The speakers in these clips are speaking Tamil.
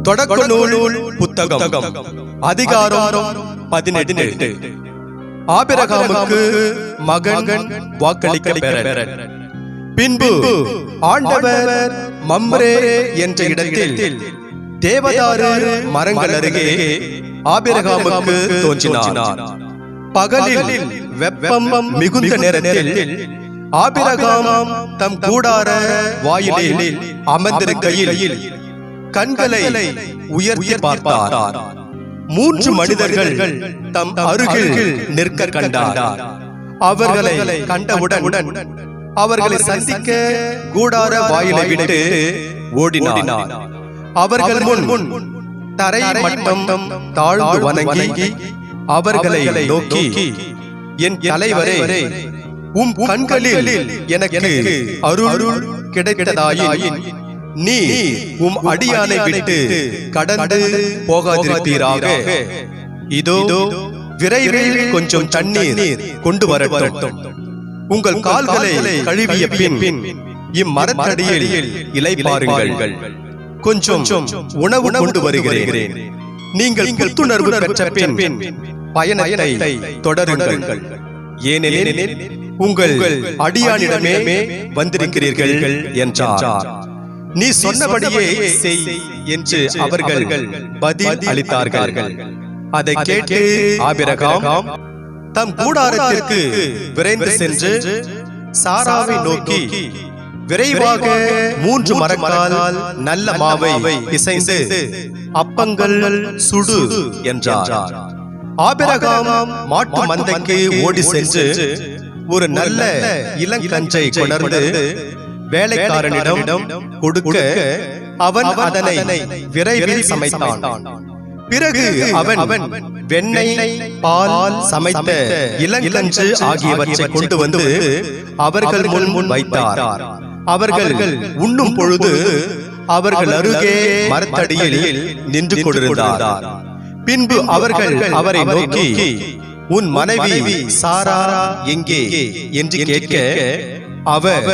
தொடக்க நூல் புத்தகம் அதிகாரம் 18. ஆபிரகாமுக்கு மகன் வாக்களிக்கப்பெற. பின்பு ஆண்டவர் மம்ரே என்ற இடத்தில் தேவதாரு மரங்கள் அருகே ஆபிரகாமுக்கு தோன்றினார். பகலில் வெப்பம் மிகுந்த நேரத்தில் ஆபிரகாம் தம் கூடார வாயிலில் அமர்ந்திருக்கையில் கண்களை உயர்த்தி பார்த்தார். 3 மனிதர்கள் தம் அருகில் நிற்க கண்டார். அவர்களை கண்டவுடன் அவர்களை சந்திக்க கூடார வாயிலை விட்டு ஓடினார். அவர்கள் முன் தரை மட்டம் தாழ்ந்து வணங்கி அவர்களை நோக்கி, என் தலைவரே, உம் கண்களில் எனக்கு அருள் கிடைத்ததாயின் நீ உம் அடியானை விட்டு கடந்து போகாதிருப்பீராக. இதோ விரைவில் கொஞ்சம் தண்ணீர் கொண்டு வரட்டும். உங்கள் கால்களை கழுவிய பின் இம்மரத்தடியில் இளைப்பாருங்கள். கொஞ்சம் உணவு கொண்டு வருகிறேன். நீங்கள் புத்துணர்வு பெற்ற பின் பயணத்தை தொடருங்கள். ஏனெனில் உங்கள் அடியானிடமே வந்திருக்கிறீர்கள் என்றார். நீ சொன்னபடியே செய் என்று அவர்கள் பதில் அளித்தார்கள். அதை கேட்டு ஆபிரகாம் தம் கூடாரத்திற்கு விரைந்து சென்று சாராவை நோக்கி, விரைவாக 3 மரங்களால் நல்ல மாவை பிசைந்து அப்பங்கள் சுடு என்றார். ஆபிரகாம் மாட்டு மந்தைக்கு ஓடி சென்று ஒரு நல்ல இளங்கன்றை கொணர்ந்து வேலைக்காரனிடம் கொடுக்க அவன் அதனை விரைவில் சமைத்தான். பிறகு அவன் வெண்ணெய், பால், சமைத்த இளங்கன்று ஆகியவற்றை கொண்டு வந்து அவர்கள் முன் வைத்தார். அவர்கள் உண்ணும் பொழுது அவர்கள் அருகே மரத்தடியில் நின்று கொண்டிருந்தார். பின்பு அவர்கள் அவரை நோக்கி, உன் மனைவி சாரா எங்கே என்று கேட்க, அவர்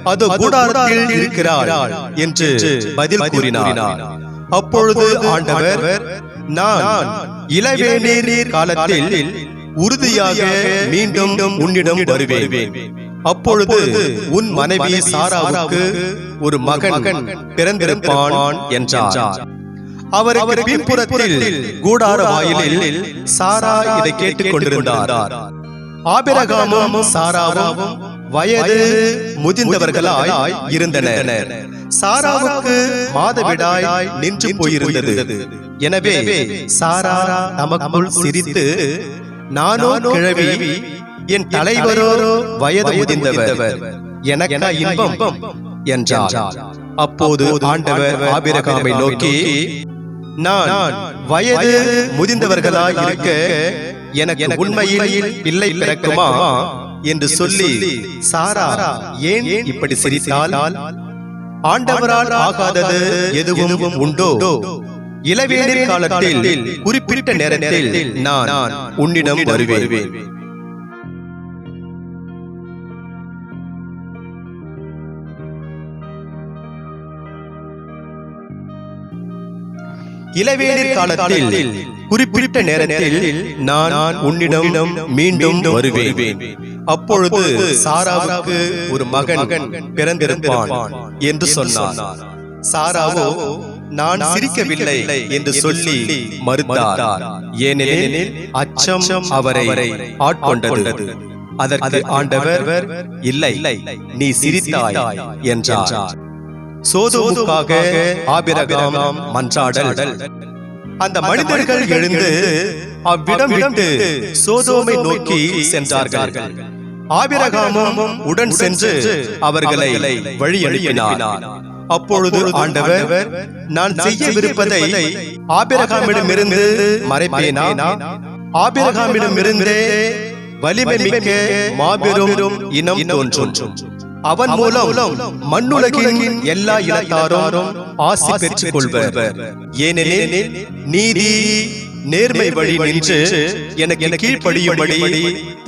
அது கூடாரத்தில் இருக்கிறார் என்று பதில் கூறினார். அப்பொழுது ஆண்டவர், நான் இளவேநீர் காலத்தில் உறுதியாக மீண்டும் உன்னிடம் வருவேன். அப்பொழுது உன் மனைவி சாராவுக்கு ஒரு மகன் பிறந்திருப்பான் என்றார். அவருக்கு பின்புறத்தில் கூடார வாயிலில் சாரா இதை கேட்டுக் கொண்டிருந்தார். ஆபிரகாமும் சாராவும் வயது முதிர்ந்தவர்களாய் இருந்தனர். சாராவுக்கு மாதவிடாய் நின்று போயிருந்தது. எனவே சாரா நமக்குள் சிரித்து, நானோ கிழவி, என் தலைவரோ வயது முதிர்ந்தவர், எனக்கு இன்பம் என்றார். அப்போது ஆண்டவர் ஆபிரகாமை நோக்கி, நான் வயது முதிர்ந்தவர்களாய் இருக்க எனக்கு உண்மையில் பிள்ளை பிறக்குமா என்று சொல்லி சாரா ஏன் இப்படி சிரித்தாள்? ஆண்டவரால் ஆகாதது எதுவும் உண்டோ? இளவேநீர் காலத்தில் குறிப்பிட்ட நேரத்தில் நான் உன்னிடம் வருவேன். இளவேநீர் காலத்தில் குறிப்பிட்ட நேரத்தில் நான் உன்னிடம் மீண்டும் வருவேன். அப்பொழுது சாராவுக்கு ஒரு மகன் பிறந்திருப்பான் என்று சொன்னார். சாராவோ, நான் சிரிக்கவில்லை என்று சொல்லி மறுத்தார். ஏனெனில் அச்சம் அவரை ஆட்கொண்டது. அதற்கு ஆண்டவர், இல்லை, நீ சிரித்தாய் என்றார். சோதோமுக்காக ஆபிரகாம் மன்றாடல். அந்த மனிதர்கள் எழுந்து அவ்விடம் விட்டு சோதோமை நோக்கி சென்றார்கள். ஆபிரகாமும் உடன் சென்று அவர்களை வழி அனுப்பினார். அப்பொழுது ஆண்டவர், நான் செய்யவிருப்பதை ஆபிரகாமிடமிருந்து மறைப்பேனா? ஆபிரகாமிடமிருந்தே வலிமை மிக்க மாபெரும் இனம் தோன்றும். அவன் மூலம் மண்ணுலகின் எல்லா இனத்தாரும் ஆசி பெற்றுக் கொள்வர். ஏனெனில் நீதி நேர்மை வழி நின்று எனக்கு கீழ்ப்படியும்படி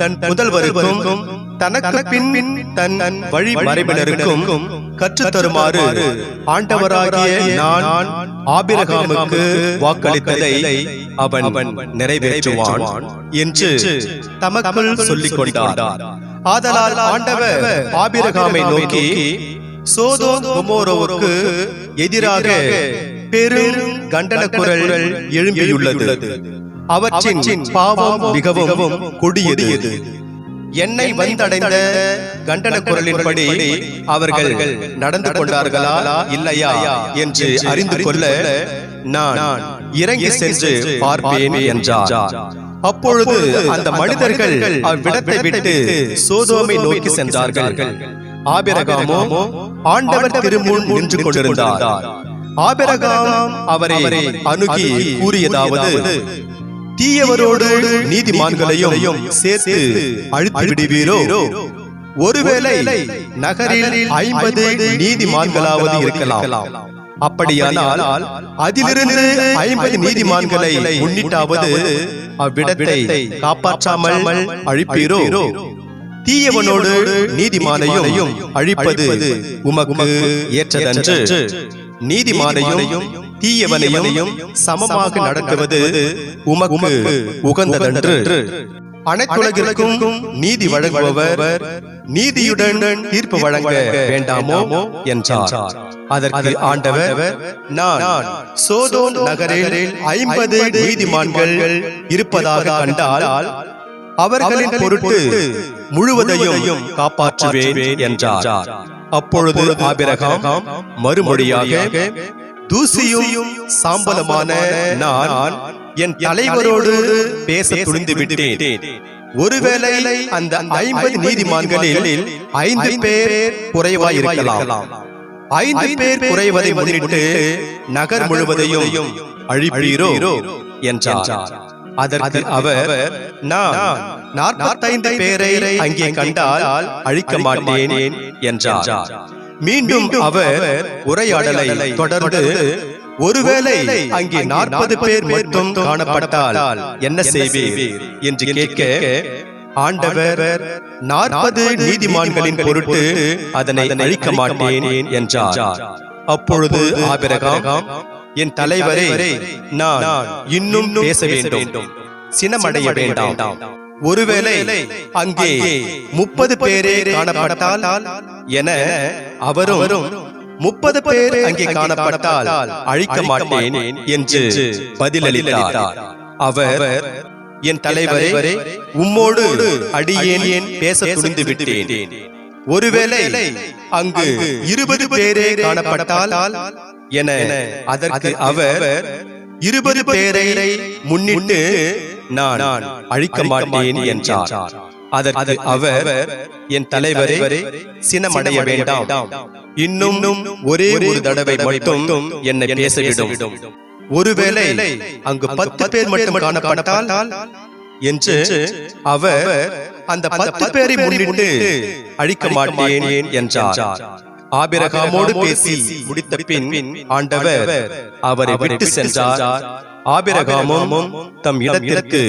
தன் புதல்வருக்கும் தனக்கு பின் தன் வழி மரபினருக்கும் கற்றுத்தருமாறு ஆண்டவராகிய நான் ஆபிரகாமுக்கு வாக்களித்ததை அவன் நிறைவேற்றுவான் என்று தமக்குள் சொல்லிக் கொண்டார். ஆதலால் ஆண்டவர் ஆபிரகாமை நோக்கி சோதோம் கொமோரோவுக்கு எதிராக பெரும் கண்டன குரல் எழும்பியுள்ளது. அவற்றின் பாவம் மிகவும் கொடியது. என்னை வந்தடைந்த கண்டன குரலின்படி அவர்கள் நடந்து கொண்டார்களா இல்லையா என்று அறிந்து கொள்ள நான் இறங்கி சென்று பார்ப்பேன் என்றார். அப்பொழுது அந்த மனிதர்கள் அவ்விடத்தை விட்டு சோதோமை நோக்கி சென்றார்கள். ஆபிரகாமோ ஆண்டவர் திருமுன் நின்று கொண்டிருந்தார். ஆபிரகாம் அவரை அணுகி கூறியதாவது, தீயவரோடு நீதிமான்களையும் சேர்த்து அழித்து விடுவீரோ? ஒருவேளை நகரில் 50 நீதிமான்களாவது இருக்கலாம். அப்படியானால் அதிலிருந்து 50 நீதிமான்களை முன்னிட்டாவது அவ்விடத்தை காப்பாற்றாமல் அழிப்பீரோ? தீயவனோடு நீதிமானையும் அழிப்பது உமக்கு ஏற்றதன்று. நீதிமானையும் தீயவனையும் சமமாக நடத்துவது உமக்கு உகந்ததன்று. அனைத்துலகிற்கும் நீதி வழங்குபவர் நீதியுடன் தீர்ப்பு வழங்க வேண்டாமோ என்றார். அதற்கு ஆண்டவர், நான் சோதோம் நகரில் 50 நீதிமான்கள் இருப்பதாக கண்டால் அவர்களின் பொருட்டு முழுவதையும் காப்பாற்றுவேன் என்றார். அப்பொழுது ஆபிரகாம் மறுமொழியாக, தூசியும் சாம்பலுமான நான் என் தலைவரோடு பேச துணிந்து விட்டேன். ஒருவேளை அந்த 50 நீதிமான்களில் 5 பேர் குறைவாயிருக்கலாம். 5 பேர் குறைவதை முன்னிட்டு நகர் முழுவதையும் அழிப்பீரோ என்றார். அதற்கு அவர், நான் 45 பேரை அங்கே கண்டால் அழிக்க மாட்டேன் என்றார். மீண்டும் அவர் உரையாடலை தொடர்ந்து, ஒருவேளை அங்கே 40 பேர் மட்டும் காணப்பட்டால் என்ன செய்வீர் என்று கேட்க, ஆண்டவர் 40 நீதிமான்களின் பொருட்டு அதனை அழிக்க மாட்டேன் என்றார். அப்பொழுது ஆபிரகாம், என் தலைவரே, நான் இன்னும் பேச வேண்டும், சினமடைய வேண்டாம். ஒருவேளை அங்கே 30 பேரே காணப்பட்டால் என அவரும் 30 பேர் அங்கே காணப்பட்டால் அழிக்க மாட்டேன் என்று பதிலளித்தார். அவர், என் தலைவரே, உம்மோடு அடியேன் பேச துணிந்து விட்டேன். ஒருவேளை அங்கு 20 பேரே காணப்பட்டால் என அதற்கு அவர், 20 பேரை முன்னிட்டு நான் அழிக்க மாட்டேன் என்றார். அதற்கு அவர், என் தலைவரே, சினமடைய வேண்டாம், இன்னும் ஒரே ஒரு தடவை மட்டும் என்னை பேசவிடும். ஒருவேளை அங்கு 10 பேர் மட்டும் காணப்பட்டால் என்று அவர் அந்த 10 பேரை முன்னிட்டு அழிக்க மாட்டேன் என்றார். ஆபிரகாமோடு பேசி முடித்த பின் ஆண்டவர் அவரை விட்டு சென்றார். ஆபிரகாமும் தம் இடத்திற்கு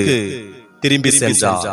திரும்பி சென்றார்.